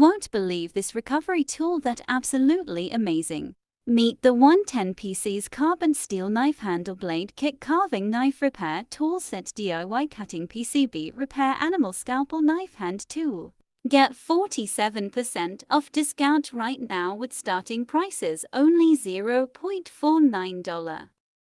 won't believe this recovery tool that's absolutely amazing. Meet the 110 PC's Carbon Steel Knife Handle Blade Kit Carving Knife Repair Tool Set DIY Cutting PCB Repair Animal Scalpel Knife Hand Tool. Get 47% off discount right now with starting prices only $0.49.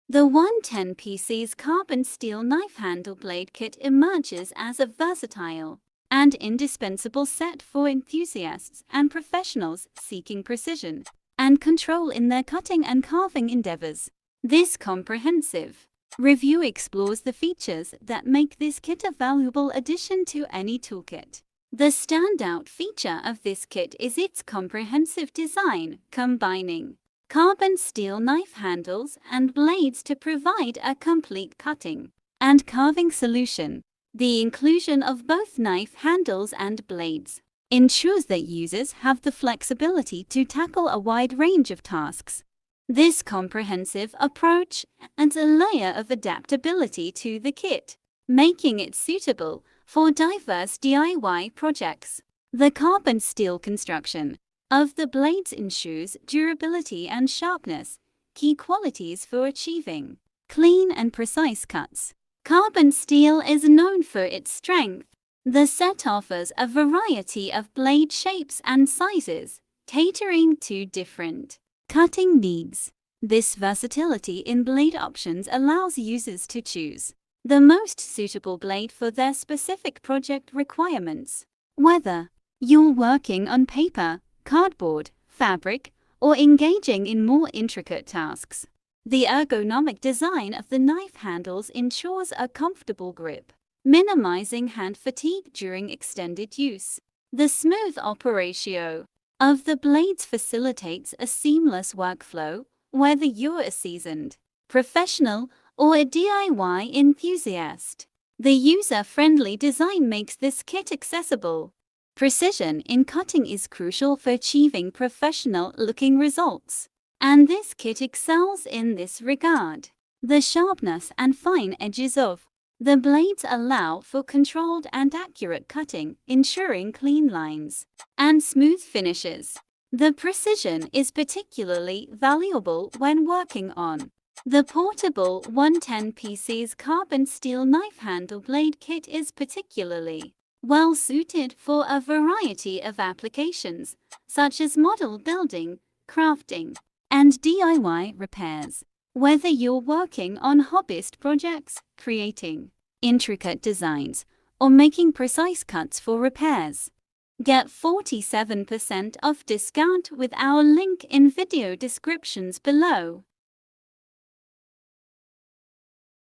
The 110 PC's Carbon Steel Knife Handle Blade Kit emerges as a versatile and indispensable set for enthusiasts and professionals seeking precision and control in their cutting and carving endeavors. This comprehensive review explores the features that make this kit a valuable addition to any toolkit. The standout feature of this kit is its comprehensive design, combining carbon steel knife handles and blades to provide a complete cutting and carving solution. The inclusion of both knife handles and blades ensures that users have the flexibility to tackle a wide range of tasks. This comprehensive approach adds a layer of adaptability to the kit, making it suitable for diverse DIY projects. The carbon steel construction of the blades ensures durability and sharpness, key qualities for achieving clean and precise cuts. Carbon steel is known for its strength. The set offers a variety of blade shapes and sizes, catering to different cutting needs. This versatility in blade options allows users to choose the most suitable blade for their specific project requirements. Whether you're working on paper, cardboard, fabric, or engaging in more intricate tasks, the ergonomic design of the knife handles ensures a comfortable grip, minimizing hand fatigue during extended use. The smooth operation of the blades facilitates a seamless workflow, whether you're a seasoned professional or a DIY enthusiast. The user-friendly design makes this kit accessible. Precision in cutting is crucial for achieving professional-looking results, and this kit excels in this regard. The sharpness and fine edges of the blades allow for controlled and accurate cutting, ensuring clean lines and smooth finishes. The precision is particularly valuable when working on the portable 110 PC's carbon steel knife handle blade kit is particularly well suited for a variety of applications, such as model building, crafting, and DIY repairs. Whether you're working on hobbyist projects, creating intricate designs, or making precise cuts for repairs, get 47% off discount with our link in video descriptions below.